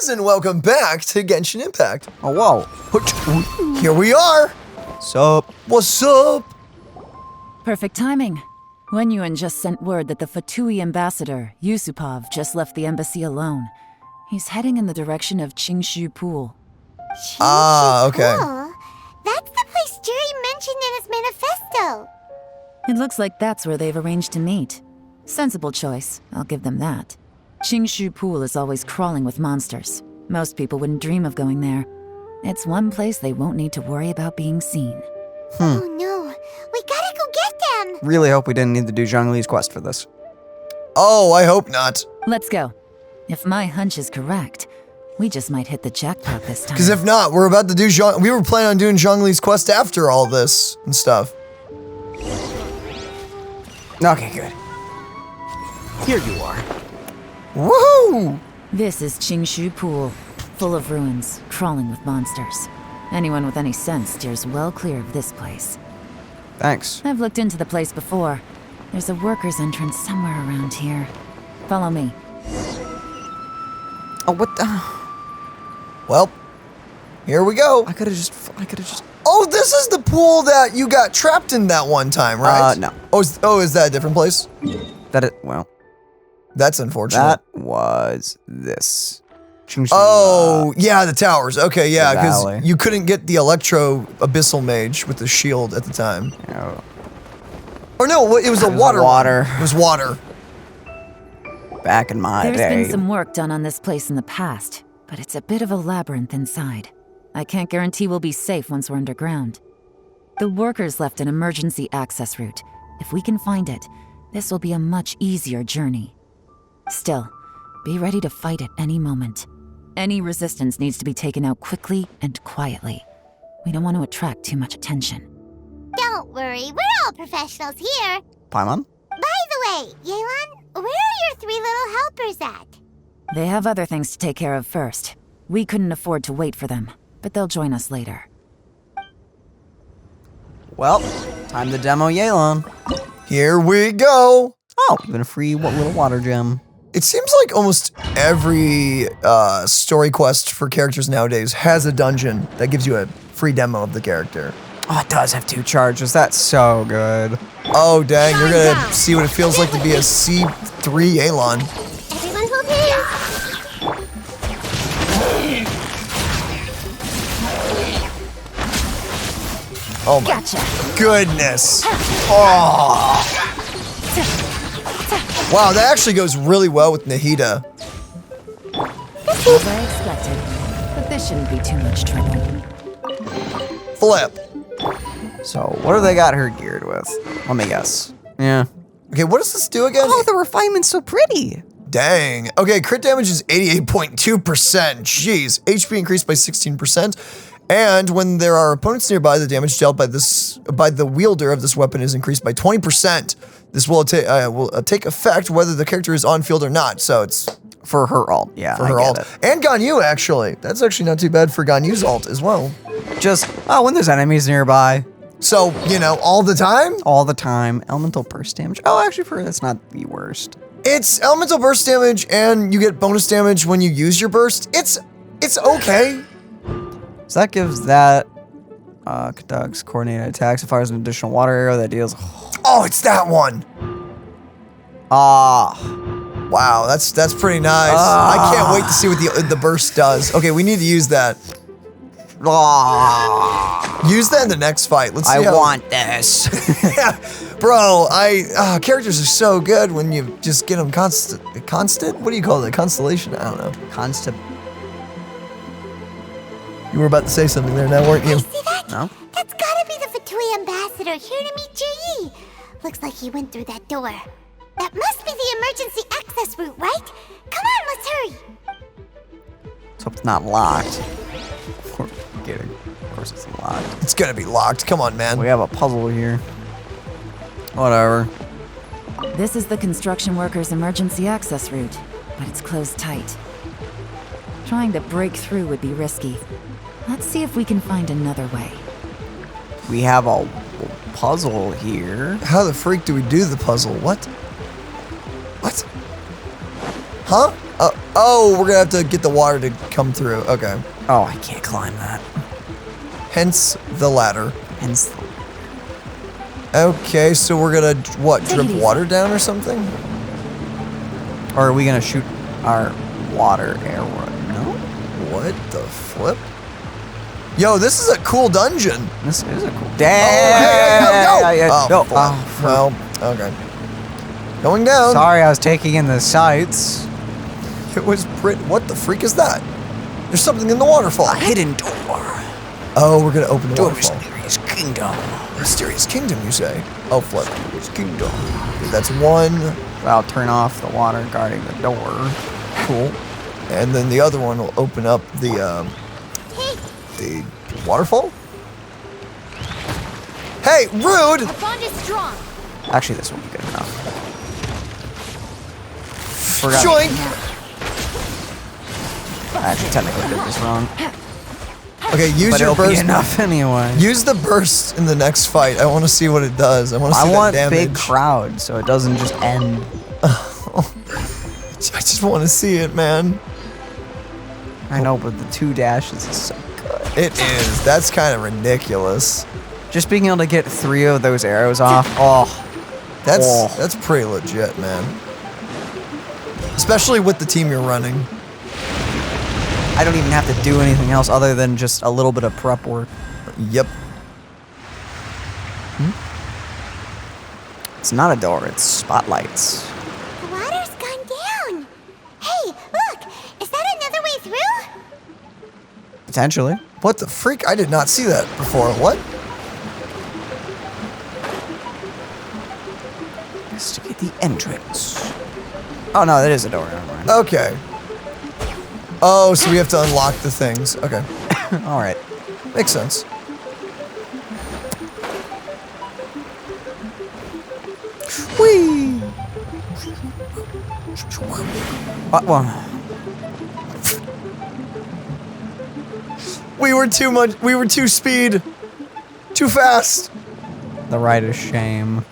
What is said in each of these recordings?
guys, and welcome back to Genshin Impact. Oh, whoa. Here we are. Sup? What's up? Perfect timing. Wenyuan just sent word that the Fatui ambassador, Yusupov, just left the embassy alone. He's heading in the direction of Qingshu Pool. Okay. Pool? That's the place Jerry mentioned in his manifesto. It looks like that's where they've arranged to meet. Sensible choice, I'll give them that. Qingshu Pool is always crawling with monsters. Most people wouldn't dream of going there. It's one place they won't need to worry about being seen. Oh no, we gotta go get them. Really hope we didn't need to do Zhongli's quest for this. Oh, I hope not. Let's go. If my hunch is correct, we just might hit the jackpot this time. Because if not, we're about to do we were planning on doing Zhongli's quest after all this and stuff. Okay, good. Here you are. Woohoo! This is Qingshu Pool, full of ruins, crawling with monsters. Anyone with any sense steers well clear of this place. Thanks. I've looked into the place before. There's a worker's entrance somewhere around here. Follow me. Oh, what the? Well, here we go. I could've just. Oh, this is the pool that you got trapped in that one time, right? No. Oh, is that a different place? Well, That's unfortunate. that was this. Qingshu, Oh, yeah, the towers. Okay, yeah, valley. because you couldn't get the Electro Abyssal Mage with the shield at the time. Oh, Or no, it was a water. water. One. It was water. back in my There's day. been some work done on this place in the past, but it's a bit of a labyrinth inside. I can't guarantee we'll be safe once we're underground. The workers left an emergency access route. If we can find it, this will be a much easier journey. Still, be ready to fight at any moment. Any resistance needs to be taken out quickly and quietly. We don't want to attract too much attention. Don't worry, we're all professionals here. Paimon? By the way, Yelan, where are your three little helpers at? They have other things to take care of first. We couldn't afford to wait for them, but they'll join us later. Well, time to demo Yelan. Here we go. Oh, even a free little water gem. It seems like almost every story quest for characters nowadays has a dungeon that gives you a free demo of the character. Oh, it does have 2 charges. That's so good. Oh, dang, you're gonna see what it feels like to be a C3 Yelan. Everyone hold hands. Oh my Gotcha! goodness. Oh. Wow, that actually goes really well with Nahida. As I expected, but this shouldn't be too much trouble. Flip. So, what do they got her geared with? Let me guess. Yeah. Okay, what does this do again? Oh, the refinement's so pretty. Dang. Okay, crit damage is 88.2%. Jeez. HP increased by 16%. And when there are opponents nearby, the damage dealt by the wielder of this weapon is increased by 20%. This will take effect whether the character is on field or not. So it's For her alt, yeah. for her I alt. get it. And Ganyu, actually. That's actually not too bad for Ganyu's alt as well. Just, when there's enemies nearby, So, you know, all the time? all the time. Elemental burst damage. Oh, actually, for her, that's not the worst. It's elemental burst damage, and you get bonus damage when you use your burst. It's okay. So that gives that conducts coordinated attacks. It fires an additional water arrow that deals. Oh, it's that one. Wow, that's pretty nice. I can't wait to see what the burst does. Okay, we need to use that. Use that in the next fight. Let's see I how- want this. Yeah, bro, characters are so good when you just get them constant? What do you call it? Constellation? I don't know. Constant. You were about to say something there now, weren't you? See that? No? That's gotta be the Fatui ambassador here to meet Ji. Looks like he went through that door. That must be the emergency access route, right? Come on, let's hurry. So it's not locked. Kidding. Of course it's locked. It's gonna be locked. Come on, man. We have a puzzle here. Whatever. This is the construction workers' emergency access route, but it's closed tight. Trying to break through would be risky. Let's see if we can find another way. We have a puzzle here. How the freak do we do the puzzle? What? What? Huh? Oh, we're gonna have to get the water to come through. Okay. Oh, I can't climb that. Hence the ladder. Hence. Okay, so we're gonna, what, drip water down or something? Or are we gonna shoot our water arrow? No? What the flip? Yo, this is a cool dungeon. This is a cool. Oh, hey, no! No. Well, okay. Going down. Sorry, I was taking in the sights. It was what the freak is that? There's something in the waterfall. A hidden door. Oh, we're gonna open the To a waterfall. mysterious kingdom. Mysterious kingdom, you say? Oh, flip. Mysterious kingdom. Okay, that's one. I'll turn off the water guarding the door. Cool. And then the other one will open up the waterfall? Hey, rude! Our bond is strong. Actually, this won't be good enough. Forgot. Joink! I actually technically did this wrong. Okay, use But your it'll be burst. enough anyway. Use the burst in the next fight. I want to see what it does. I want to see I that want damage. big crowd so it doesn't just end. I just want to see it, man. I know, but the 2 dashes is so good. It is. That's kind of ridiculous. Just being able to get 3 of those arrows off. Oh, That's pretty legit, man. Especially with the team you're running. I don't even have to do anything else other than just a little bit of prep work. Yep. It's not a door, it's spotlights. The water's gone down. Hey, look! Is that another way through? Potentially. What the freak? I did not see that before. What? Investigate the entrance. Oh no, that is a door. Never mind. Okay. Oh, so we have to unlock the things. Okay. All right. Makes sense. Whee! What one? We were too speed. Too fast. The rite of shame.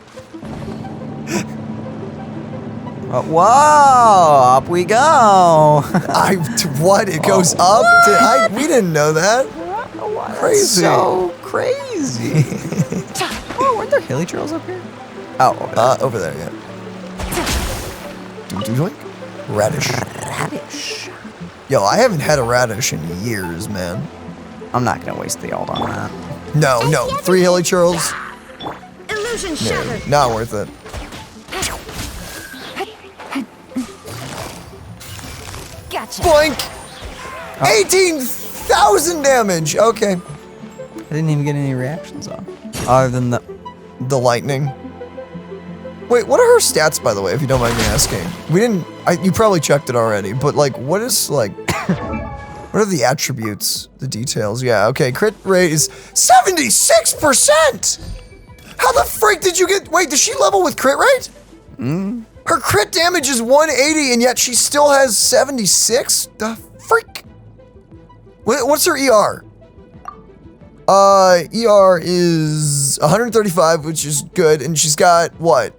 Whoa! Up we go. What? It goes up? We didn't know that. Crazy. So crazy. Oh, weren't there hilly trails up here? Oh, over there. Over there, yeah. Doink. Radish. Radish. Yo, I haven't had a radish in years, man. I'm not gonna waste the ult on that. No. 3 hilly churls. Illusion No, shattered. not worth it. Gotcha. Boink! 18,000 damage. Okay. I didn't even get any reactions on. Other than the. The lightning. Wait, what are her stats, by the way, if you don't mind me asking? We didn't. You probably checked it already, but like, what is like? What are the attributes? The details? Yeah. Okay. Crit rate is 76%. How the freak did you get? Wait, does she level with crit rate? Her crit damage is 180, and yet she still has 76. The freak. What's her ER? ER is 135, which is good, and she's got what?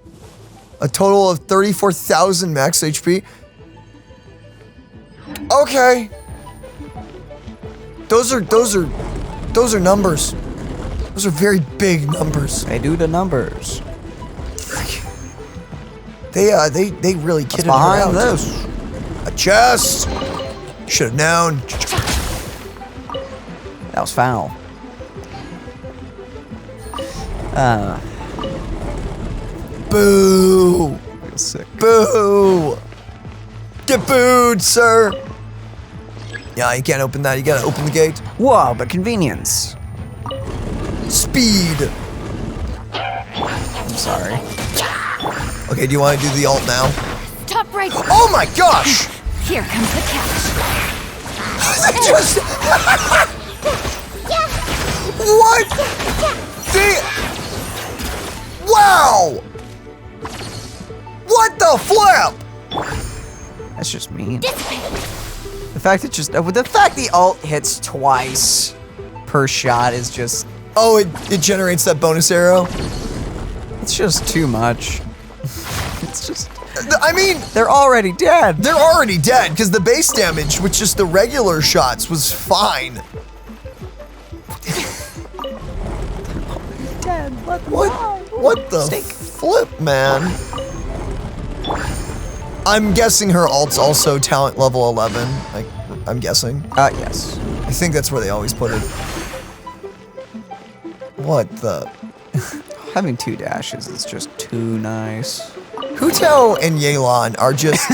A total of 34,000 max HP. Okay. Those are numbers. Those are very big numbers. They do the numbers. They really kidded her out. Behind this. A chest. Should have known. That was foul. Boo. Feel sick. Boo. Get booed, sir. Yeah, you can't open that. You gotta open the gate. Whoa, but convenience. Speed. I'm sorry. Okay, do you want to do the ult now? Stop right. Oh my gosh! Here comes the catch. Just what? Wow! What the flip? That's just mean. The fact the ult hits twice per shot is just. Oh, it generates that bonus arrow. It's just too much. It's just. I mean, They're already dead. they're already dead because the base damage with just the regular shots was fine. Dead. What the flip, man? I'm guessing her alt's also talent level 11. I'm guessing. Yes. I think that's where they always put it. What the? Having 2 dashes is just too nice. Hu Tao and Yelan are just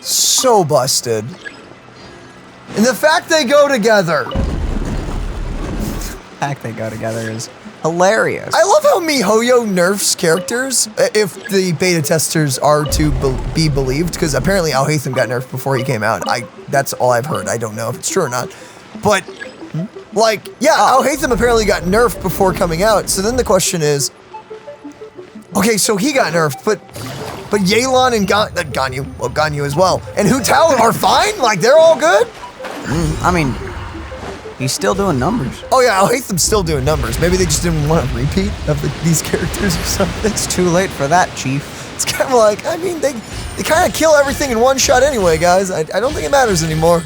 so busted. And the fact they go together. The fact they go together is hilarious. I love how miHoYo nerfs characters, if the beta testers are to be believed, because apparently Alhaitham got nerfed before he came out. That's all I've heard. I don't know if it's true or not. But, like, yeah, Alhaitham apparently got nerfed before coming out. So then the question is, okay, so he got nerfed, but Yelan and Ganyu, well, Ganyu as well, and Hu Tao are fine? Like, they're all good? I mean, he's still doing numbers. Oh yeah, Alhaitham's still doing numbers. Maybe they just didn't want a repeat of these characters or something. It's too late for that, Chief. It's kind of like, I mean, they kind of kill everything in one shot anyway, guys. I don't think it matters anymore.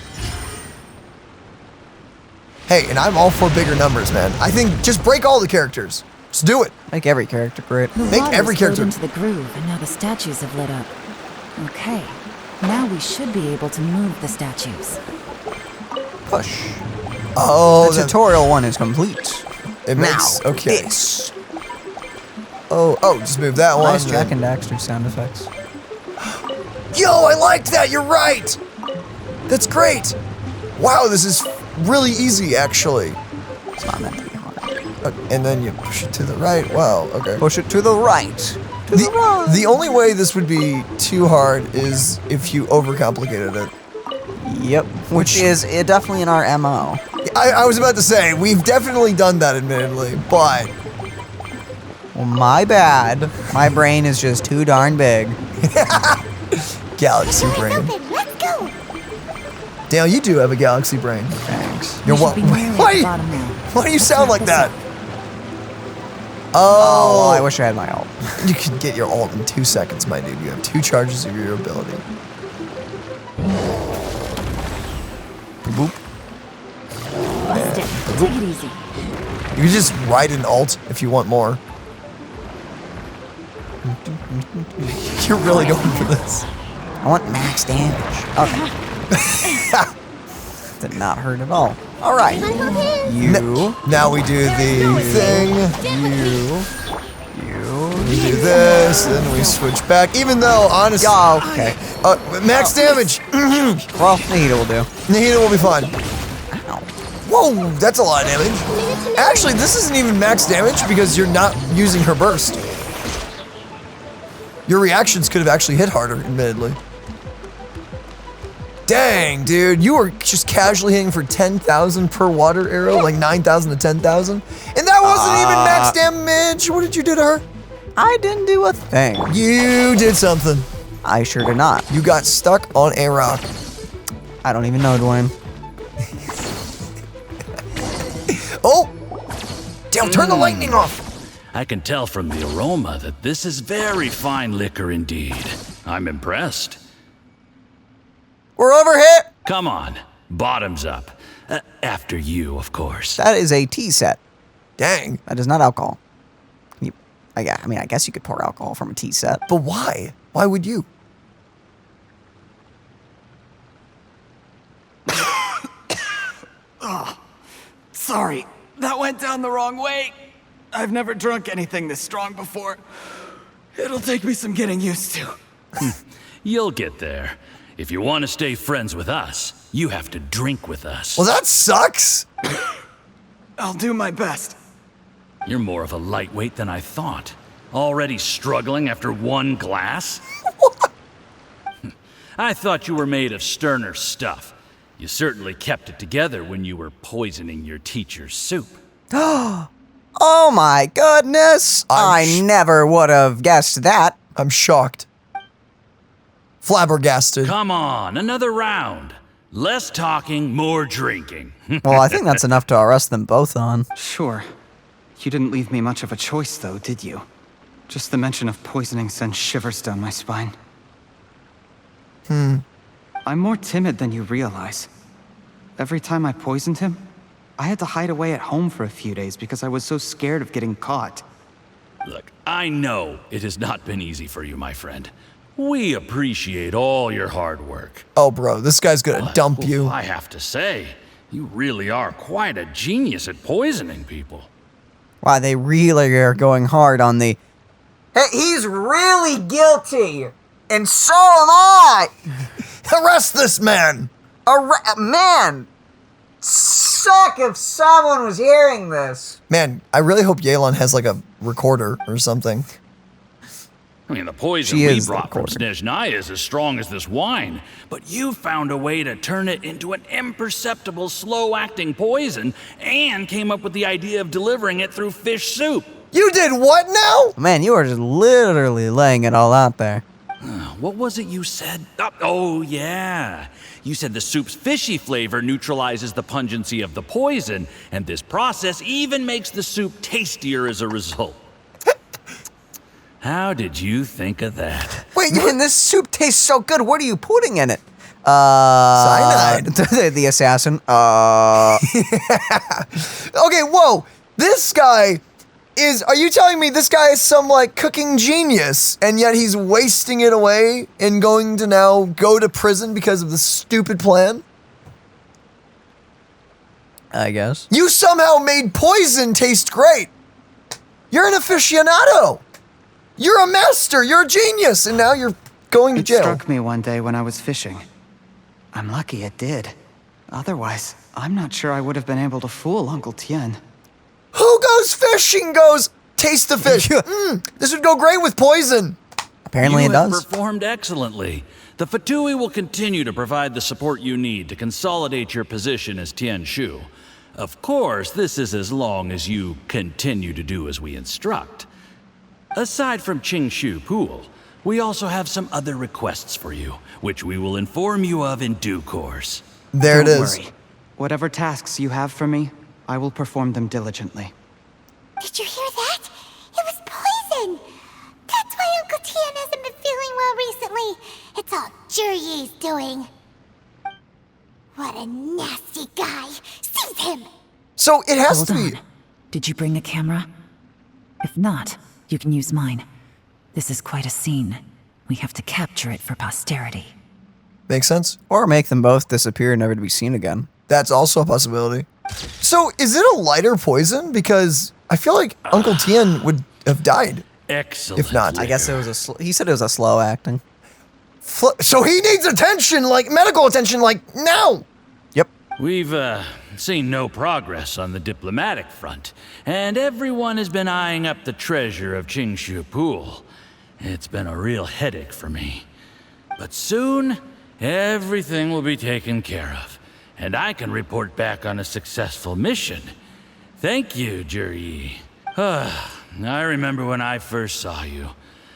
Hey, and I'm all for bigger numbers, man. I think just break all the characters. Just do it. Make every character great. Make every character into the groove, and now the statues have lit up. Okay, now we should be able to move the statues. Push. Oh, The tutorial 1 is complete. it makes Now, okay. this. Oh, just move that one. Nice Jack and Daxter sound effects. Yo, I liked that. You're right. That's great. Wow, this is really easy, actually. It's not meant to be hard. And then you push it to the right. Wow. Okay. Push it to the right. To the right. The only way this would be too hard is if you overcomplicated it. Yep. Which is definitely in our MO. I was about to say, we've definitely done that, admittedly, but... Well, my bad. My brain is just too darn big. Galaxy brain. Open, let's go. Dale, you do have a galaxy brain. Thanks. You're We should what? be nearly at Why, the bottom now. why do you sound like that? Oh, well, I Oh, wish I had my ult. you can get your ult in 2 seconds, my dude. You have 2 charges of your ability. Boop. Busted. Take it easy. You can just write an ult if you want more. You're really going for this. I want max damage. Okay. Did not hurt at all. All right. You. Now we do the thing. We do this, then we switch back. Even though, honestly, Oh, okay. max damage. Well, Nahida will do. Nahida will be fine. Ow. Whoa, that's a lot of damage. Actually, this isn't even max damage because you're not using her burst. Your reactions could have actually hit harder, admittedly. Dang, dude, you were just casually hitting for 10,000 per water arrow, like 9,000 to 10,000. And that wasn't even max damage. What did you do to her? I didn't do a thing. You did something. I sure did not. You got stuck on a rock. I don't even know, Dwayne. Oh! Dale, turn the lightning off. I can tell from the aroma that this is very fine liquor indeed. I'm impressed. We're over here. Come on, bottoms up. After you, of course. That is a tea set. Dang. That is not alcohol. I guess you could pour alcohol from a tea set. But why? Why would you? Sorry, that went down the wrong way. I've never drunk anything this strong before. It'll take me some getting used to. You'll get there. If you want to stay friends with us, you have to drink with us. Well, that sucks. I'll do my best. You're more of a lightweight than I thought. Already struggling after one glass? I thought you were made of sterner stuff. You certainly kept it together when you were poisoning your teacher's soup. Oh my goodness! I never would have guessed that. I'm shocked. Flabbergasted. Come on, another round. Less talking, more drinking. Well, I think that's enough to arrest them both on. Sure. You didn't leave me much of a choice, though, did you? Just the mention of poisoning sends shivers down my spine. I'm more timid than you realize. Every time I poisoned him, I had to hide away at home for a few days because I was so scared of getting caught. Look, I know it has not been easy for you, my friend. We appreciate all your hard work. Oh, bro, this guy's gonna dump you. I have to say, you really are quite a genius at poisoning people. Wow, they really are going hard on the... Hey, he's really guilty! And so am I! Arrest this man! Man! Suck if someone was hearing this. Man, I really hope Yelan has like a recorder or something. I mean, the poison She we is the brought from recorder. Snezhnaya is as strong as this wine, but you found a way to turn it into an imperceptible, slow-acting poison and came up with the idea of delivering it through fish soup. You did what now? Man, you are just literally laying it all out there. What was it you said? Oh, yeah. You said the soup's fishy flavor neutralizes the pungency of the poison, and this process even makes the soup tastier as a result. How did you think of that? Wait, man, this soup tastes so good. What are you putting in it? Cyanide. The assassin. Okay, whoa. This guy is... Are you telling me this guy is some, like, cooking genius, and yet he's wasting it away and going to now go to prison because of the stupid plan? I guess. You somehow made poison taste great. You're an aficionado. You're a master. You're a genius. And now you're going to It jail. struck me one day when I was fishing. I'm lucky it did. Otherwise, I'm not sure I would have been able to fool Uncle Tien. Who goes fishing goes, taste the fish. This would go great with poison. Apparently You it have does. performed excellently. The Fatui will continue to provide the support you need to consolidate your position as Tien Shu. Of course, this is as long as you continue to do as we instruct. Aside from Qingshu Pool, we also have some other requests for you, which we will inform you of in due course. There it Don't is. worry. Whatever tasks you have for me, I will perform them diligently. Did you hear that? It was poison! That's why Uncle Tien hasn't been feeling well recently. It's all Jurye's doing. What a nasty guy. Seize him! So it has Hold to on. be... Did you bring a camera? If not, you can use mine. This is quite a scene. We have to capture it for posterity. Makes sense. Or make them both disappear, never to be seen again. That's also a possibility. So is it a lighter poison? Because I feel like Uncle Tien would have died. Excellent. If not, I guess it was he said it was a slow acting. So he needs attention, like medical attention, like now. Yep. We've seen no progress on the diplomatic front, and everyone has been eyeing up the treasure of Qingshu Pool. It's been a real headache for me. But soon, everything will be taken care of, and I can report back on a successful mission. Thank you, Jurye. I remember when I first saw you.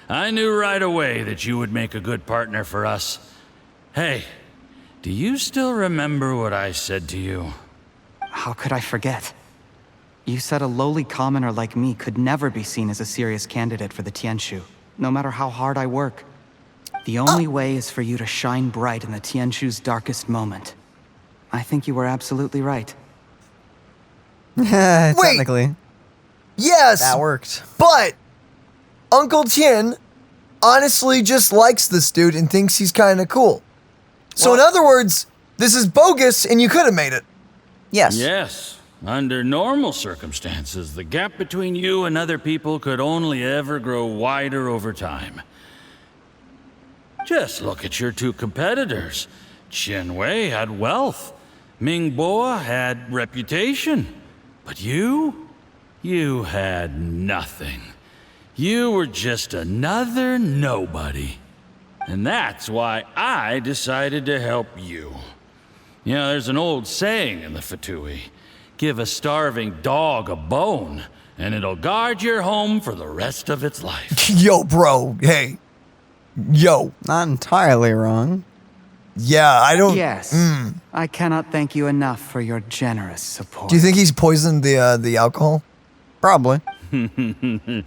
I knew right away that you would make a good partner for us. Hey, do you still remember what I said to you? How could I forget? You said a lowly commoner like me could never be seen as a serious candidate for the Tianshu, no matter how hard I work. The only way is for you to shine bright in the Tianshu's darkest moment. I think you were absolutely right. Technically. Yes, That worked. but Uncle Tien honestly just likes this dude and thinks he's kind of cool. So in other words, this is bogus and you could have made it. Yes. Yes. Under normal circumstances, the gap between you and other people could only ever grow wider over time. Just look at your two competitors. Chen Wei had wealth. Ming Boa had reputation. But you had nothing. You were just another nobody. And that's why I decided to help you. You know, there's an old saying in the Fatui. Give a starving dog a bone, and it'll guard your home for the rest of its life. Yo, bro, hey. Yo. Not entirely wrong. Yeah, I don't... Yes. I cannot thank you enough for your generous support. Do you think he's poisoned the alcohol? Probably. You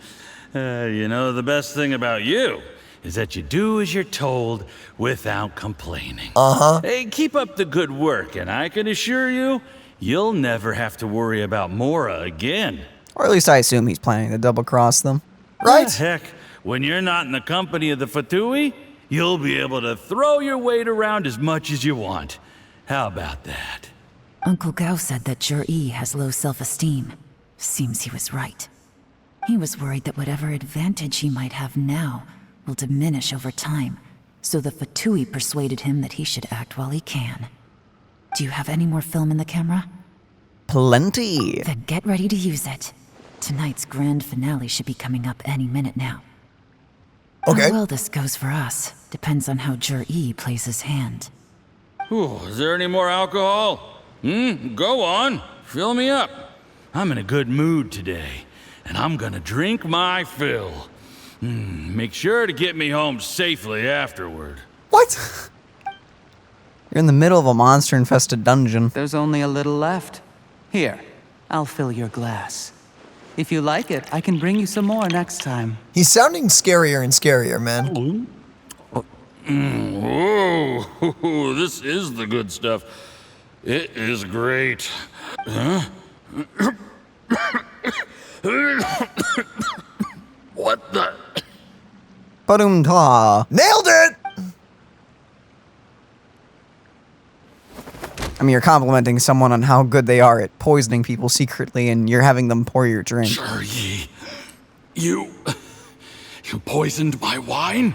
know, the best thing about you is that you do as you're told without complaining. Uh-huh. Hey, keep up the good work, and I can assure you, you'll never have to worry about Mora again. Or at least I assume he's planning to double-cross them. Right? Heck, when you're not in the company of the Fatui, you'll be able to throw your weight around as much as you want. How about that? Uncle Gao said that Jur-E has low self-esteem. Seems he was right. He was worried that whatever advantage he might have now will diminish over time, so the Fatui persuaded him that he should act while he can. Do you have any more film in the camera? Plenty. Then get ready to use it. Tonight's grand finale should be coming up any minute now. Okay. How well this goes for us depends on how Jur-E plays his hand. Ooh, is there any more alcohol? Go on. Fill me up. I'm in a good mood today, and I'm gonna drink my fill. Make sure to get me home safely afterward. What? You're in the middle of a monster-infested dungeon. There's only a little left. Here, I'll fill your glass. If you like it, I can bring you some more next time. He's sounding scarier and scarier, man. Whoa, this is the good stuff. It is great. Huh? What the? Ba-doom-ta. Nailed it! I mean, you're complimenting someone on how good they are at poisoning people secretly, and you're having them pour your drink. Jur-E, you poisoned my wine?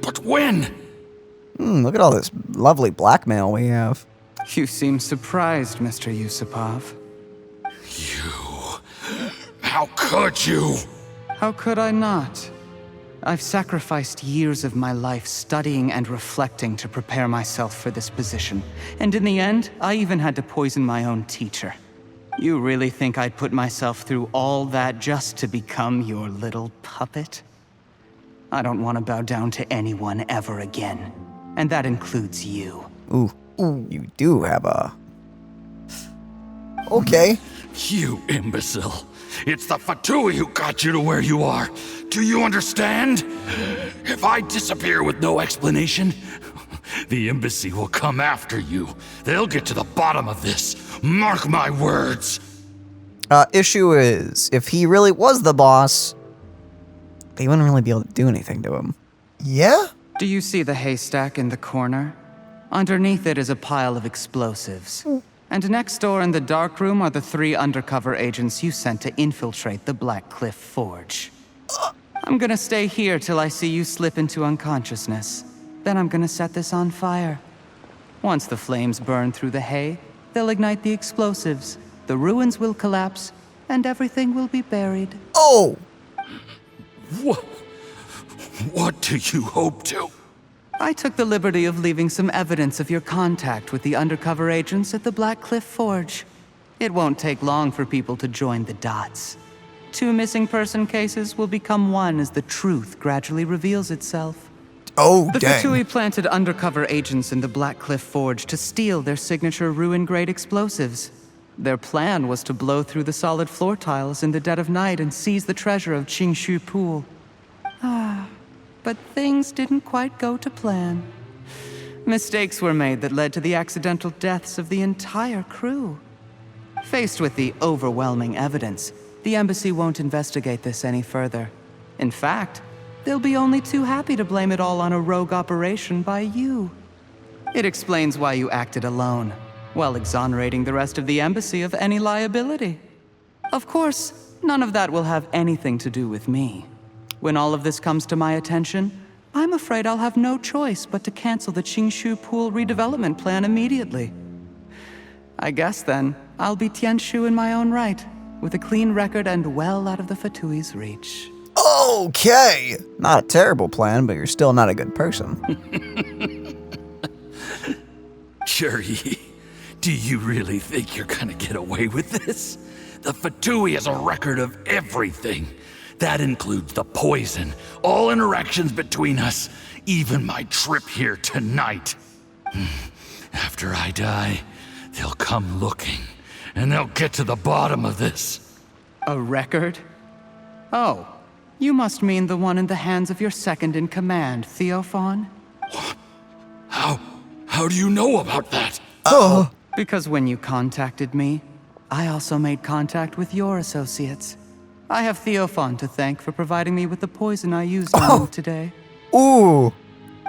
But when? Look at all this lovely blackmail we have. You seem surprised, Mr. Yusupov. How could you? How could I not? I've sacrificed years of my life studying and reflecting to prepare myself for this position. And in the end, I even had to poison my own teacher. You really think I'd put myself through all that just to become your little puppet? I don't want to bow down to anyone ever again. And that includes you. Ooh, you do have a... Okay. You imbecile. It's the Fatui who got you to where you are. Do you understand? If I disappear with no explanation, the embassy will come after you. They'll get to the bottom of this. Mark my words. Issue is, if he really was the boss, they wouldn't really be able to do anything to him. Yeah? Do you see the haystack in the corner? Underneath it is a pile of explosives. And next door in the dark room are the 3 undercover agents you sent to infiltrate the Black Cliff Forge. I'm gonna stay here till I see you slip into unconsciousness. Then I'm gonna set this on fire. Once the flames burn through the hay, they'll ignite the explosives, the ruins will collapse, and everything will be buried. Oh! What do you hope to? I took the liberty of leaving some evidence of your contact with the undercover agents at the Black Cliff Forge. It won't take long for people to join the dots. 2 missing person cases will become 1 as the truth gradually reveals itself. Oh, The dang. Fatui planted undercover agents in the Black Cliff Forge to steal their signature ruin-grade explosives. Their plan was to blow through the solid floor tiles in the dead of night and seize the treasure of Qingshu Pool. But things didn't quite go to plan. Mistakes were made that led to the accidental deaths of the entire crew. Faced with the overwhelming evidence, the embassy won't investigate this any further. In fact, they'll be only too happy to blame it all on a rogue operation by you. It explains why you acted alone, while exonerating the rest of the embassy of any liability. Of course, none of that will have anything to do with me. When all of this comes to my attention, I'm afraid I'll have no choice but to cancel the Qingshu Pool redevelopment plan immediately. I guess then, I'll be Tianshu in my own right, with a clean record and well out of the Fatui's reach. Okay. Not a terrible plan, but you're still not a good person. Jur-E, do you really think you're gonna get away with this? The Fatui has a record of everything. That includes the poison, all interactions between us, even my trip here tonight. After I die, they'll come looking, and they'll get to the bottom of this. A record? Oh, You must mean the one in the hands of your second-in-command, Theophan? How do you know about that? Oh. Because when you contacted me, I also made contact with your associates. I have Theophan to thank for providing me with the poison I used on you today. Ooh.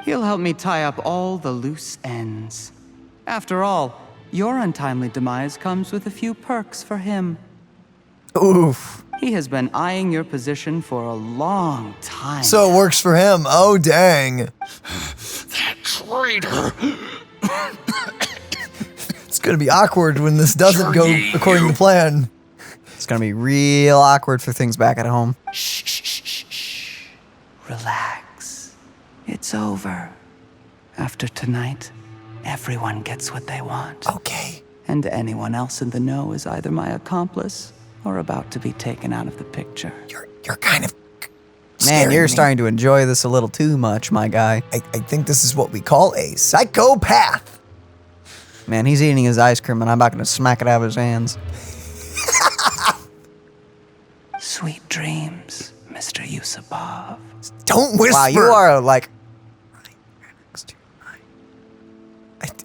He'll help me tie up all the loose ends. After all, your untimely demise comes with a few perks for him. Oof. He has been eyeing your position for a long time. So it works for him. Oh, dang. That traitor! It's gonna be awkward when this doesn't go according to plan. It's gonna be real awkward for things back at home. Shh. Relax. It's over. After tonight, everyone gets what they want. Okay. And anyone else in the know is either my accomplice or about to be taken out of the picture. You're kind of Man, scaring you're me. starting to enjoy this a little too much, my guy. I think this is what we call a psychopath. Man, he's eating his ice cream and I'm about to smack it out of his hands. Sweet dreams, Mr. Yusupov. Don't whisper. Wow, you are like...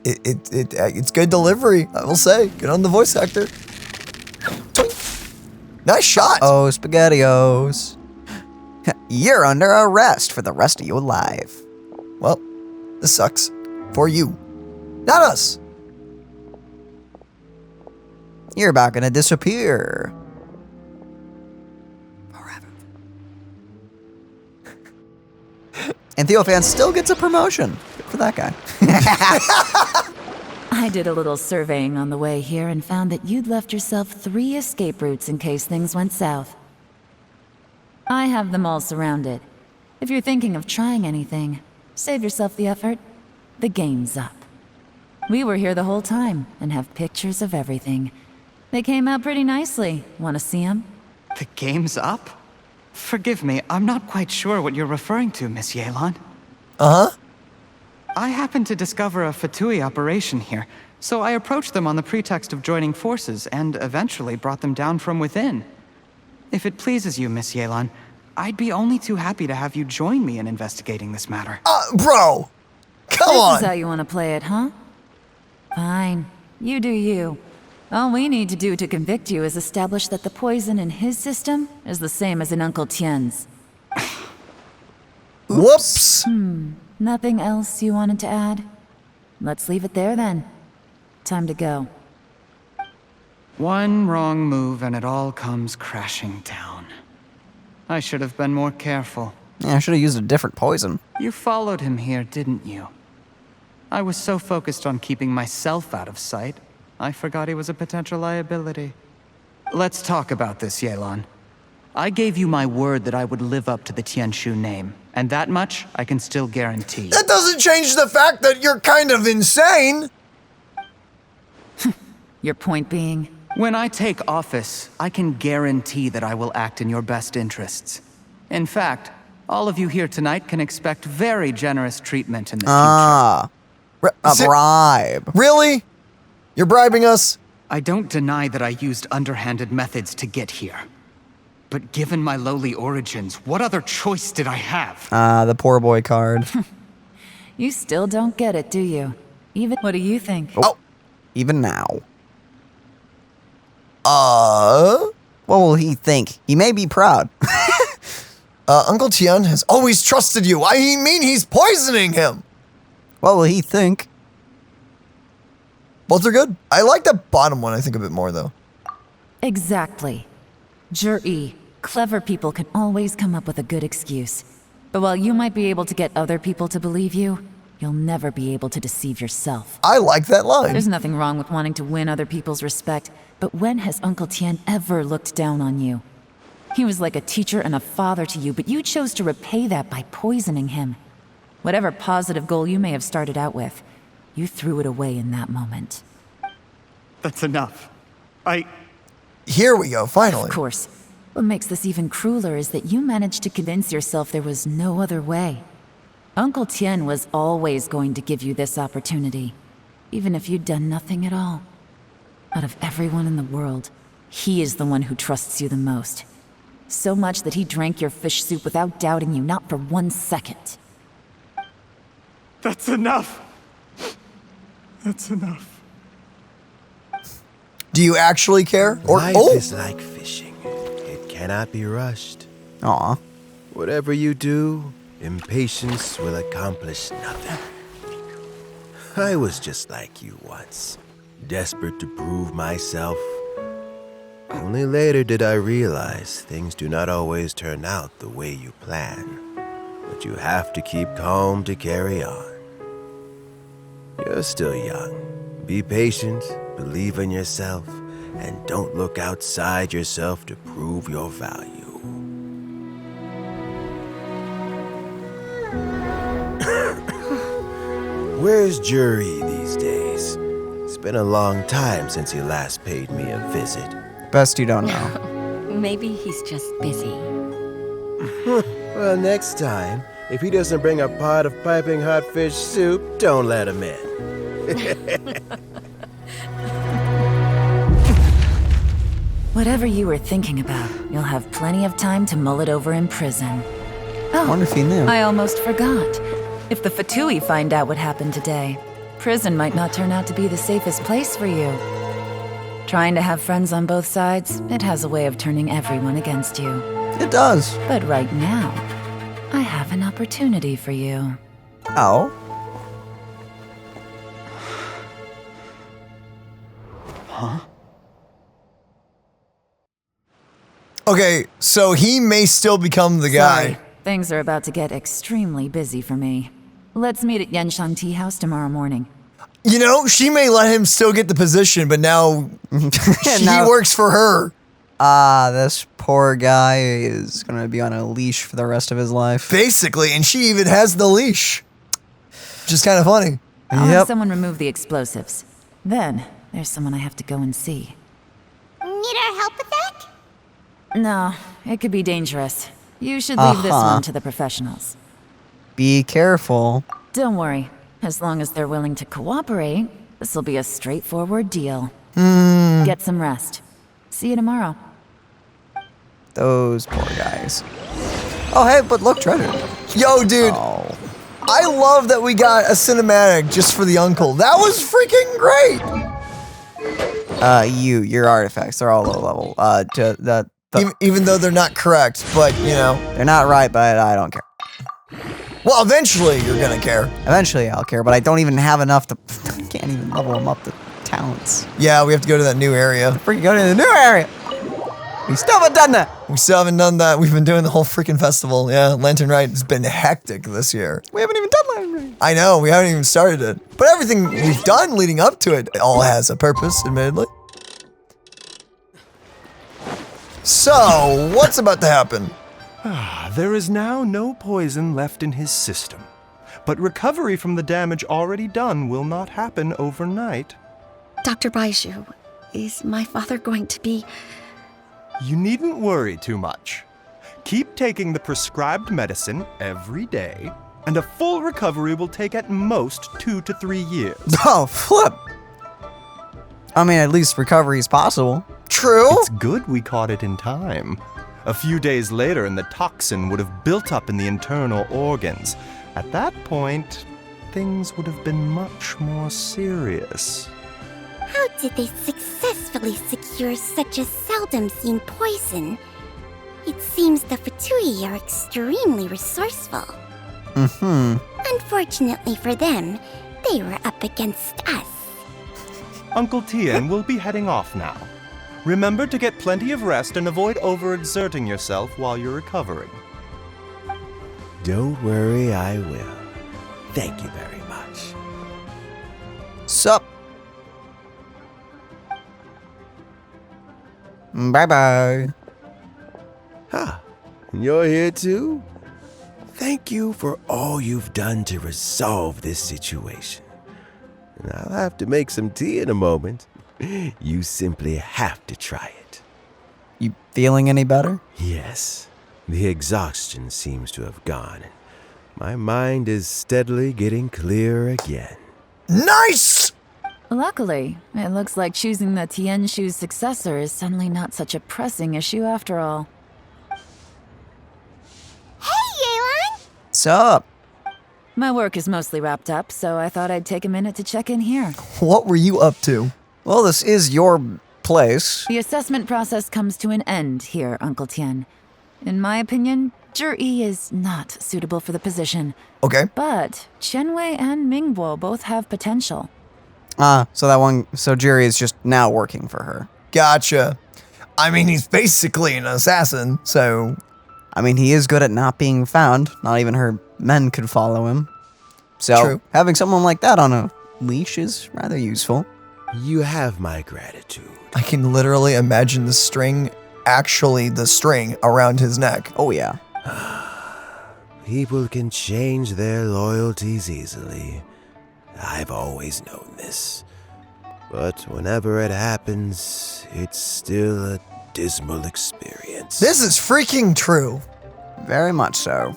It's good delivery, I will say. Good on the voice actor. Twink. Nice shot. Oh, SpaghettiOs. You're under arrest for the rest of your life. Well, this sucks. For you. Not us. You're about gonna disappear. Forever. And Theophan still gets a promotion. Good for that guy. I did a little surveying on the way here and found that you'd left yourself 3 escape routes in case things went south. I have them all surrounded. If you're thinking of trying anything, save yourself the effort. The game's up. We were here the whole time and have pictures of everything. They came out pretty nicely. Want to see them? The game's up? Forgive me, I'm not quite sure what you're referring to, Miss Yelan. Uh-huh. I happened to discover a Fatui operation here, so I approached them on the pretext of joining forces and eventually brought them down from within. If it pleases you, Miss Yelan, I'd be only too happy to have you join me in investigating this matter. Bro. Come on. This is how you want to play it, huh? Fine. You do you. All we need to do to convict you is establish that the poison in his system is the same as in Uncle Tien's. Whoops. Nothing else you wanted to add? Let's leave it there then. Time to go. One wrong move and it all comes crashing down. I should have been more careful. Yeah, I should have used a different poison. You followed him here, didn't you? I was so focused on keeping myself out of sight, I forgot he was a potential liability. Let's talk about this, Yelan. I gave you my word that I would live up to the Tianshu name, and that much I can still guarantee. That doesn't change the fact that you're kind of insane. Your point being? When I take office, I can guarantee that I will act in your best interests. In fact, all of you here tonight can expect very generous treatment in the future. Ah, a bribe. Really? You're bribing us? I don't deny that I used underhanded methods to get here. But given my lowly origins, what other choice did I have? The poor boy card. You still don't get it, do you? Even what do you think? Oh, even now. What What will he think? He may be proud. Uncle Tian has always trusted you. I mean, he's poisoning him. What will he think? Both are good. I like the bottom one, I think, a bit more, though. Exactly. Jur-E, clever people can always come up with a good excuse. But while you might be able to get other people to believe you, you'll never be able to deceive yourself. I like that line. There's nothing wrong with wanting to win other people's respect, but when has Uncle Tian ever looked down on you? He was like a teacher and a father to you, but you chose to repay that by poisoning him. Whatever positive goal you may have started out with, you threw it away in that moment. That's enough. Here we go, finally. Of course. What makes this even crueler is that you managed to convince yourself there was no other way. Uncle Tian was always going to give you this opportunity, even if you'd done nothing at all. Out of everyone in the world, he is the one who trusts you the most. So much that he drank your fish soup without doubting you, not for 1 second. That's enough. That's enough. Do you actually care? Or Life is like fishing. It cannot be rushed. Aw. Whatever you do, impatience will accomplish nothing. I was just like you once, desperate to prove myself. Only later did I realize things do not always turn out the way you plan, but you have to keep calm to carry on. You're still young. Be patient, believe in yourself, and don't look outside yourself to prove your value. Where's Jury these days? It's been a long time since he last paid me a visit. Best you don't know. Maybe he's just busy. Well, next time, if he doesn't bring a pot of piping hot fish soup, don't let him in. Whatever you were thinking about, you'll have plenty of time to mull it over in prison. I wonder if he knew. I almost forgot. If the Fatui find out what happened today, prison might not turn out to be the safest place for you. Trying to have friends on both sides, it has a way of turning everyone against you. It does. But right now, I have an opportunity for you. Oh? Okay, so he may still become the guy. Sorry, things are about to get extremely busy for me. Let's meet at Yenshang Tea House tomorrow morning. You know, she may let him still get the position, but now he works for her. This poor guy is gonna be on a leash for the rest of his life. Basically, and she even has the leash. Which is kind of funny. I'll have someone remove the explosives. Then, there's someone I have to go and see. Need our help with that? No, it could be dangerous. You should leave this one to the professionals. Be careful. Don't worry. As long as they're willing to cooperate, this will be a straightforward deal. Get some rest. See you tomorrow. Those poor guys. Oh, hey, but look, treasure. Yo, dude. Oh. I love that we got a cinematic just for the uncle. That was freaking great. Your artifacts, they're all low level. Even though they're not correct, but, you know. They're not right, but I don't care. Well, eventually you're gonna care. Eventually I'll care, but I don't even have enough to... can't even level them up to talents. Yeah, we have to go to that new area. Freaking go to the new area! We still haven't done that! We still haven't done that. We've been doing the whole freaking festival. Yeah, Lantern Rite has been hectic this year. We haven't even done Lantern Rite. I know, we haven't even started it. But everything we've done leading up to it all has a purpose, admittedly. So, what's about to happen? There is now no poison left in his system. But recovery from the damage already done will not happen overnight. Dr. Baiju, is my father going to be... You needn't worry too much. Keep taking the prescribed medicine every day, and a full recovery will take at most 2 to 3 years. Oh, flip! I mean, at least recovery is possible. True. It's good we caught it in time. A few days later, and the toxin would have built up in the internal organs. At that point, things would have been much more serious. How did they successfully secure such a seldom-seen poison? It seems the Fatui are extremely resourceful. Unfortunately for them, they were up against us. Uncle Tien will be heading off now. Remember to get plenty of rest and avoid overexerting yourself while you're recovering. Don't worry, I will. Thank you very much. Sup? Bye-bye. You're here too? Thank you for all you've done to resolve this situation. And I'll have to make some tea in a moment. You simply have to try it. You feeling any better? Yes, the exhaustion seems to have gone. My mind is steadily getting clearer again. Nice! Luckily, it looks like choosing the Tianshu's successor is suddenly not such a pressing issue after all. Sup? My work is mostly wrapped up, so I thought I'd take a minute to check in here. What were you up to? Well, this is your place. The assessment process comes to an end here, Uncle Tien. In my opinion, Zhi is not suitable for the position. Okay. But Qianwei and Mingbo both have potential. So Jerry is just now working for her. Gotcha. I mean, he's basically an assassin, so... I mean, he is good at not being found. Not even her men could follow him. So, True. having someone like that on a leash is rather useful. You have my gratitude. I can literally imagine the string around his neck. Oh, yeah. People can change their loyalties easily. I've always known this. But whenever it happens, it's still a dismal experience. This is freaking true. Very much so.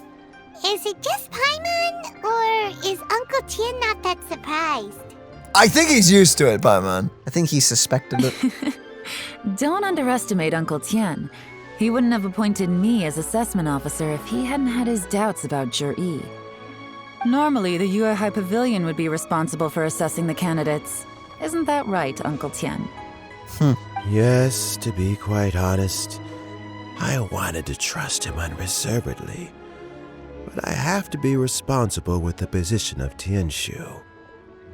Is it just Paimon, or is Uncle Tien not that surprised? I think he's used to it, Paimon. I think he suspected it. Don't underestimate Uncle Tien. He wouldn't have appointed me as assessment officer if he hadn't had his doubts about Zhi. Normally, the Yue High Pavilion would be responsible for assessing the candidates. Isn't that right, Uncle Tien? Yes, to be quite honest, I wanted to trust him unreservedly. But I have to be responsible with the position of Tianshu.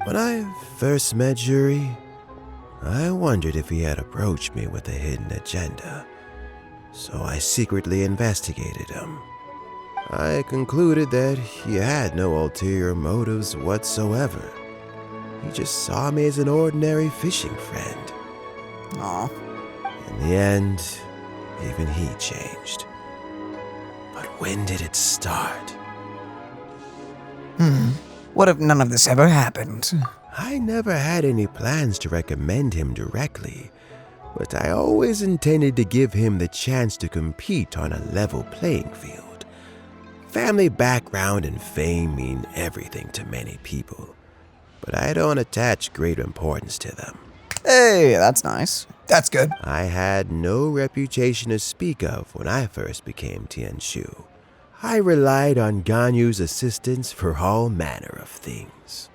When I first met Zhi, I wondered if he had approached me with a hidden agenda. So I secretly investigated him. I concluded that he had no ulterior motives whatsoever. He just saw me as an ordinary fishing friend. Aw. In the end, even he changed. But when did it start? What if none of this ever happened? I never had any plans to recommend him directly, but I always intended to give him the chance to compete on a level playing field. Family background and fame mean everything to many people, but I don't attach great importance to them. Hey, that's nice. That's good. I had no reputation to speak of when I first became Tianshu. I relied on Ganyu's assistance for all manner of things.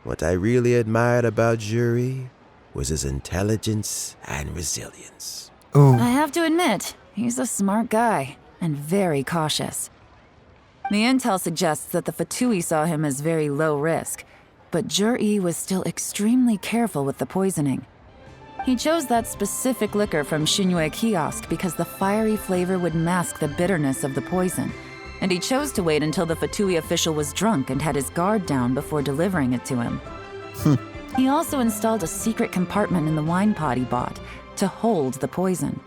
What I really admired about Zhi was his intelligence and resilience. Ooh. I have to admit, he's a smart guy and very cautious. The intel suggests that the Fatui saw him as very low risk, but Zhi was still extremely careful with the poisoning. He chose that specific liquor from Xinyue kiosk because the fiery flavor would mask the bitterness of the poison, and he chose to wait until the Fatui official was drunk and had his guard down before delivering it to him. He also installed a secret compartment in the wine pot he bought to hold the poison.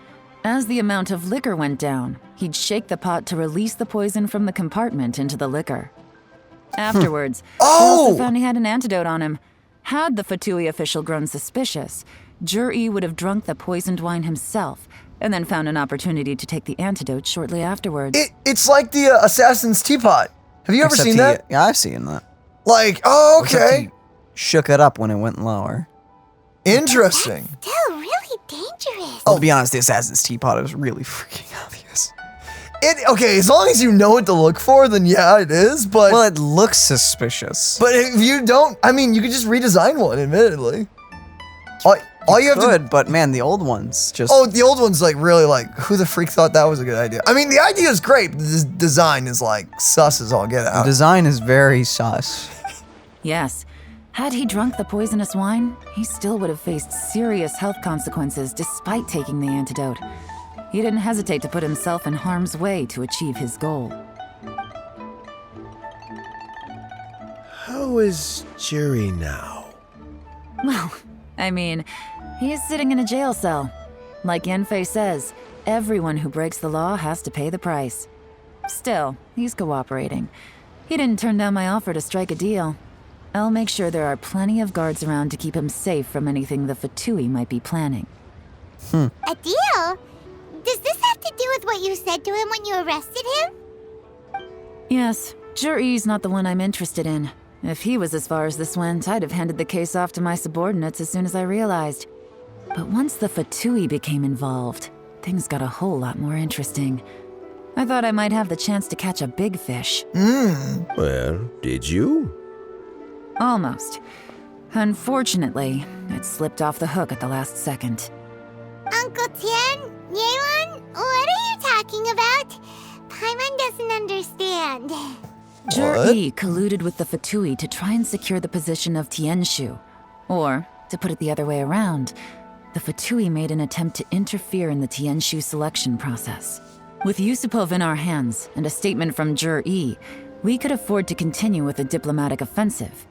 As the amount of liquor went down, he'd shake the pot to release the poison from the compartment into the liquor. Afterwards, he also found he had an antidote on him. Had the Fatui official grown suspicious, Zhi would have drunk the poisoned wine himself, and then found an opportunity to take the antidote shortly afterwards. It's like the Assassin's Teapot. Have you ever Except seen that? Yeah, I've seen that. Like, oh, Except okay. he shook it up when it went lower. Interesting. Still really dangerous. To be honest, the Assassin's Teapot is really freaking obvious. Okay, as long as you know what to look for, then yeah, it is, but... Well, it looks suspicious. But if you don't, I mean, you could just redesign one, admittedly. All you have to... But man, the old ones just... Oh, the old one's like really like, who the freak thought that was a good idea? I mean, the idea is great, but the design is like sus as all get The out. design is very sus. Yes. Had he drunk the poisonous wine, he still would have faced serious health consequences despite taking the antidote. He didn't hesitate to put himself in harm's way to achieve his goal. How is Zhi now? Well, I mean, he is sitting in a jail cell. Like Yanfei says, everyone who breaks the law has to pay the price. Still, he's cooperating. He didn't turn down my offer to strike a deal. I'll make sure there are plenty of guards around to keep him safe from anything the Fatui might be planning. A deal? Does this have to do with what you said to him when you arrested him? Yes, Zhi's not the one I'm interested in. If he was as far as this went, I'd have handed the case off to my subordinates as soon as I realized. But once the Fatui became involved, things got a whole lot more interesting. I thought I might have the chance to catch a big fish. Well, did you? Almost. Unfortunately, it slipped off the hook at the last second. Uncle Tien, Yelan, what are you talking about? Paimon doesn't understand. Jur-E colluded with the Fatui to try and secure the position of Tianshu. Or, to put it the other way around, the Fatui made an attempt to interfere in the Tianshu selection process. With Yusupov in our hands and a statement from Jur-E, we could afford to continue with a diplomatic offensive.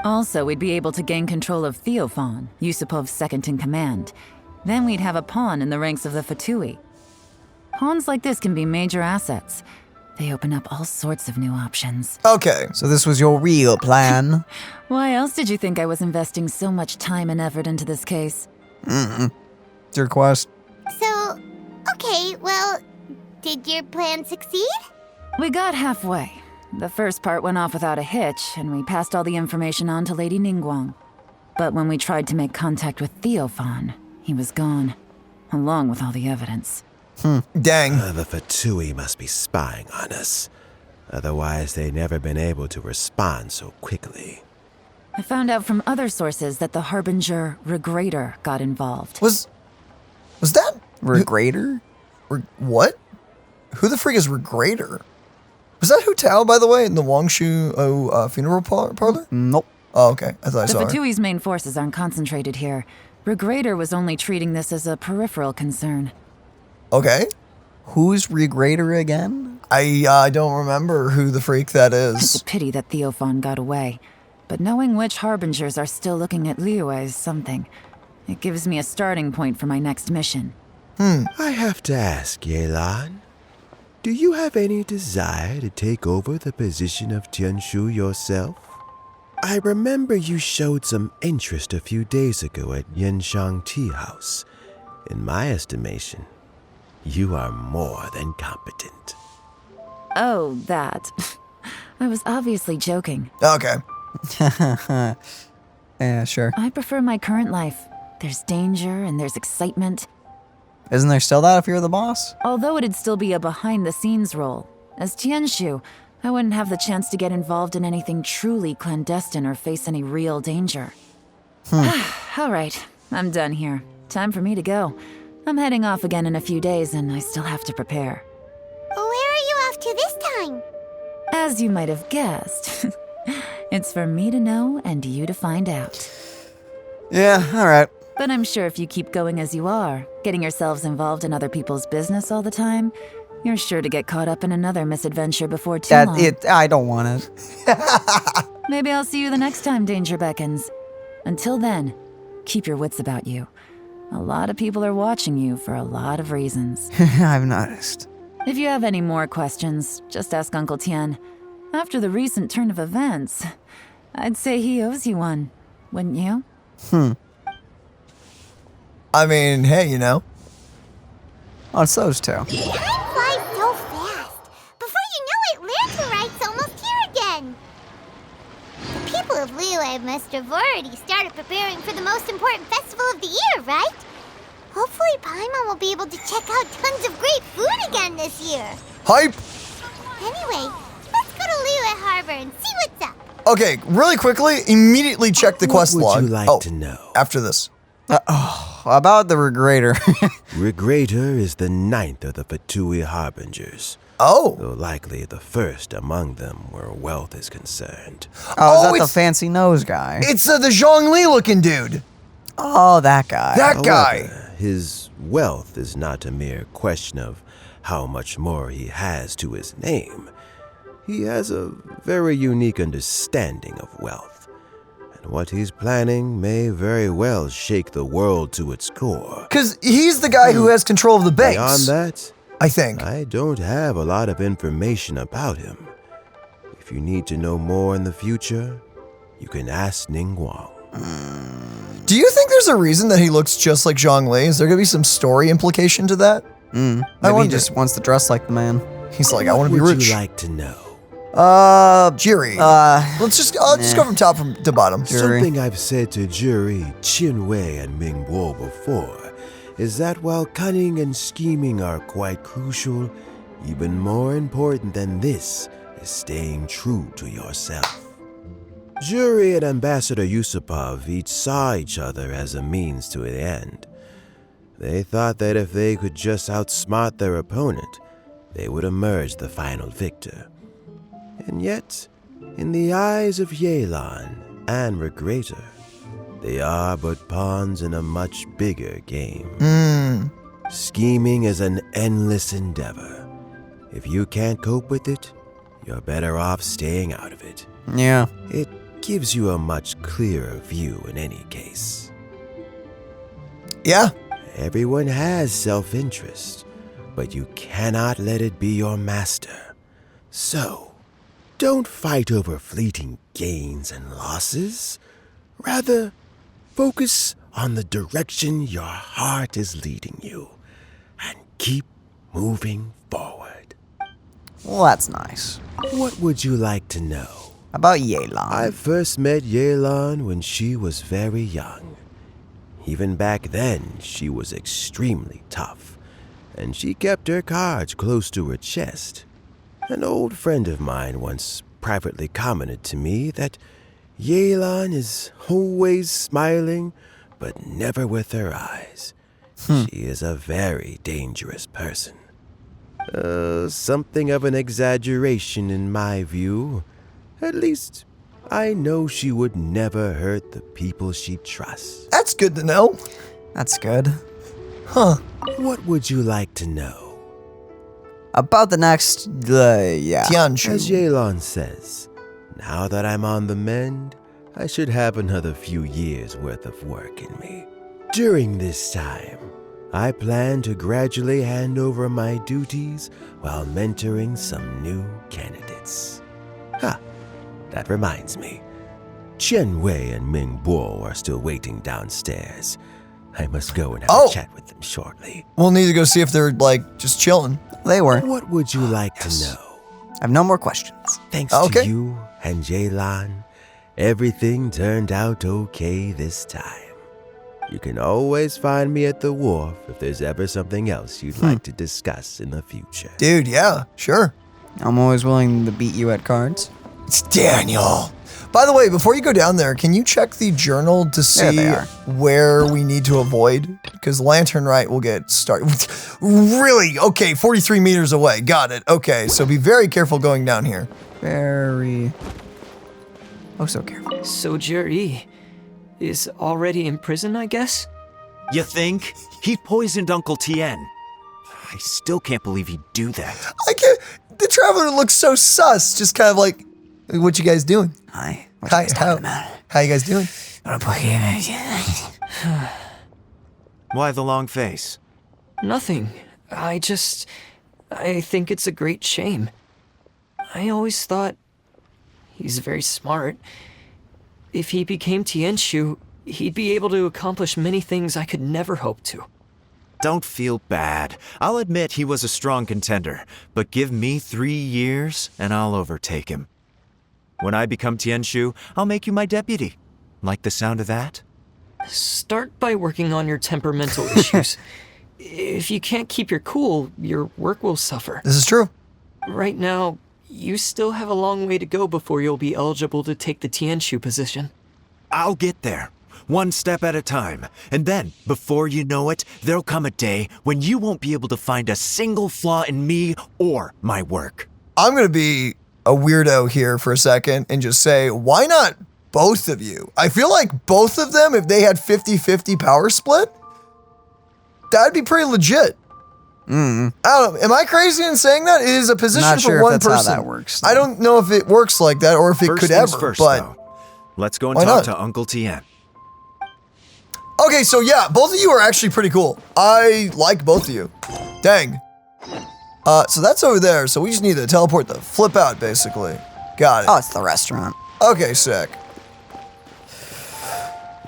Also, we'd be able to gain control of Theophan, Yusupov's second-in-command. Then we'd have a pawn in the ranks of the Fatui. Pawns like this can be major assets. They open up all sorts of new options. Okay. So this was your real plan? Why else did you think I was investing so much time and effort into this case? It's your quest. So, okay, well, did your plan succeed? We got halfway. The first part went off without a hitch, and we passed all the information on to Lady Ningguang. But when we tried to make contact with Theophan, he was gone, along with all the evidence. Dang. The Fatui must be spying on us. Otherwise, they'd never been able to respond so quickly. I found out from other sources that the Harbinger Regrator got involved. Was that Regrator? what? Who the freak is Regrator? Was that Hu Tao, by the way, in the Wangsheng funeral parlor? Nope. Oh, okay. I thought I The saw her. Fatui's main forces aren't concentrated here. Regrator was only treating this as a peripheral concern. Okay. Who's Regrator again? I don't remember who the freak that It's is. a pity that Theophan got away. But knowing which Harbingers are still looking at Liyue is something. It gives me a starting point for my next mission. I have to ask, Yelan. Do you have any desire to take over the position of Tianshu yourself? I remember you showed some interest a few days ago at Yanshang Tea House. In my estimation, you are more than competent. Oh, that. I was obviously joking. Okay. Yeah, sure. I prefer my current life. There's danger and there's excitement. Isn't there still that if you're the boss? Although it'd still be a behind-the-scenes role. As Tianshu, I wouldn't have the chance to get involved in anything truly clandestine or face any real danger. All right, I'm done here. Time for me to go. I'm heading off again in a few days, and I still have to prepare. Where are you off to this time? As you might have guessed, it's for me to know and you to find out. Yeah, alright. But I'm sure if you keep going as you are, getting yourselves involved in other people's business all the time, you're sure to get caught up in another misadventure before too long. I don't want it. Maybe I'll see you the next time danger beckons. Until then, keep your wits about you. A lot of people are watching you for a lot of reasons. I've noticed. If you have any more questions, just ask Uncle Tien. After the recent turn of events, I'd say he owes you one, wouldn't you? I mean, hey, you know. Oh, it's those two. Time flies so fast. Before you know it, Rite's almost here again. The people of Liyue must have already started preparing for the most important festival of the year, right? Hopefully Paimon will be able to check out tons of great food again this year. Hype! Anyway, let's go to Liyue Harbor and see what's up. Okay, really quickly, immediately check the quest What log. would you like to know? After this. About the Regrator. Regrator is the 9th of the Fatui Harbingers, Oh. though likely the first among them where wealth is concerned. Oh, is that the it's- fancy nose guy? It's the Zhongli looking dude. Oh, that guy. That guy. However, his wealth is not a mere question of how much more he has to his name. He has a very unique understanding of wealth, and what he's planning may very well shake the world to its core. Because he's the guy who has control of the banks. Beyond that, I think. I don't have a lot of information about him. If you need to know more in the future, you can ask Ningguang. Do you think there's a reason that he looks just like Zhongli? Is there going to be some story implication to that? Maybe he wonder. just wants to dress like the man. He's like, I want to be What would rich. you like to know? Jiri. Let's just, just go from top to bottom. Jury. Something I've said to Juri, Qinwei, and Mingguo before is that while cunning and scheming are quite crucial, Even more important than this is staying true to yourself. Jury and Ambassador Yusupov each saw each other as a means to an end. They thought that if they could just outsmart their opponent, they would emerge the final victor. And yet, in the eyes of Yelan and Regrator, they are but pawns in a much bigger game. Scheming is an endless endeavor. If you can't cope with it, you're better off staying out of it. Yeah. It gives you a much clearer view in any case. Yeah. Everyone has self-interest, but you cannot let it be your master. So, don't fight over fleeting gains and losses. Rather, focus on the direction your heart is leading you, and keep moving forward. Well, that's nice. What would you like to know? About Yelan. I first met Yelan when she was very young. Even back then, she was extremely tough, and she kept her cards close to her chest. An old friend of mine once privately commented to me that Yelan is always smiling, but never with her eyes. She is a very dangerous person. Something of an exaggeration in my view. At least, I know she would never hurt the people she trusts. That's good to know. That's good. Huh. What would you like to know? About the next, yeah. Tianshu. As Yelan says, now that I'm on the mend, I should have another few years worth of work in me. During this time, I plan to gradually hand over my duties while mentoring some new candidates. That reminds me. Chen Wei and Ming Bo are still waiting downstairs. I must go and have a chat with them shortly. We'll need to go see if they're, like, just chilling. They were. What would you like to know? I have no more questions. Thanks to you and Yelan, everything turned out okay this time. You can always find me at the wharf if there's ever something else you'd like to discuss in the future. Dude, yeah, sure. I'm always willing to beat you at cards. It's Daniel. By the way, before you go down there, can you check the journal to see where we need to avoid? Because Lantern Rite will get started. Really? Okay, 43 meters away. Got it. Okay, so be very careful going down here. Very. Oh, so careful. So Jerry is already in prison, I guess? You think? He poisoned Uncle Tien. I still can't believe he'd do that. I can't. The Traveler looks so sus. Just kind of like, what you guys doing? Hi. How you guys doing? Why the long face? Nothing. I think it's a great shame. I always thought he's very smart. If he became Tianshu, he'd be able to accomplish many things I could never hope to. Don't feel bad. I'll admit he was a strong contender, but give me 3 years and I'll overtake him. When I become Tianshu, I'll make you my deputy. Like the sound of that? Start by working on your temperamental issues. If you can't keep your cool, your work will suffer. This is true. Right now, you still have a long way to go before you'll be eligible to take the Tianshu position. I'll get there, one step at a time. And then, before you know it, there'll come a day when you won't be able to find a single flaw in me or my work. I'm going to be a weirdo here for a second and just say, why not both of you? I feel like both of them, if they had 50-50 power split, that'd be pretty legit. I don't know. Am I crazy in saying that? It is a position Not for sure one if that's person. how that works, I don't know if it works like that or if it First could things ever. first, but though. Let's go and why talk not? to Uncle Tien. Okay, so yeah, both of you are actually pretty cool. I like both of you. Dang. So that's over there. So we just need to teleport the flip out, basically. Got it. Oh, it's the restaurant. Okay, sick.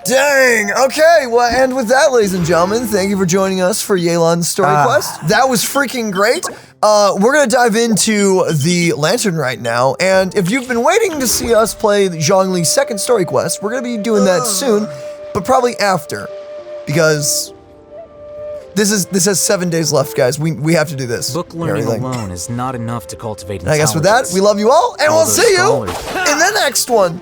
Dang. Okay, well, and with that, ladies and gentlemen, thank you for joining us for Yelan Story Quest. That was freaking great. We're gonna dive into the Lantern right now, and if you've been waiting to see us play Zhongli's second story quest, we're gonna be doing that soon, but probably after, because This has 7 days left, guys. We have to do this. Book learning alone is not enough to cultivate And I intelligence. guess with that, we love you all, and we'll those see you scholars. in the next one.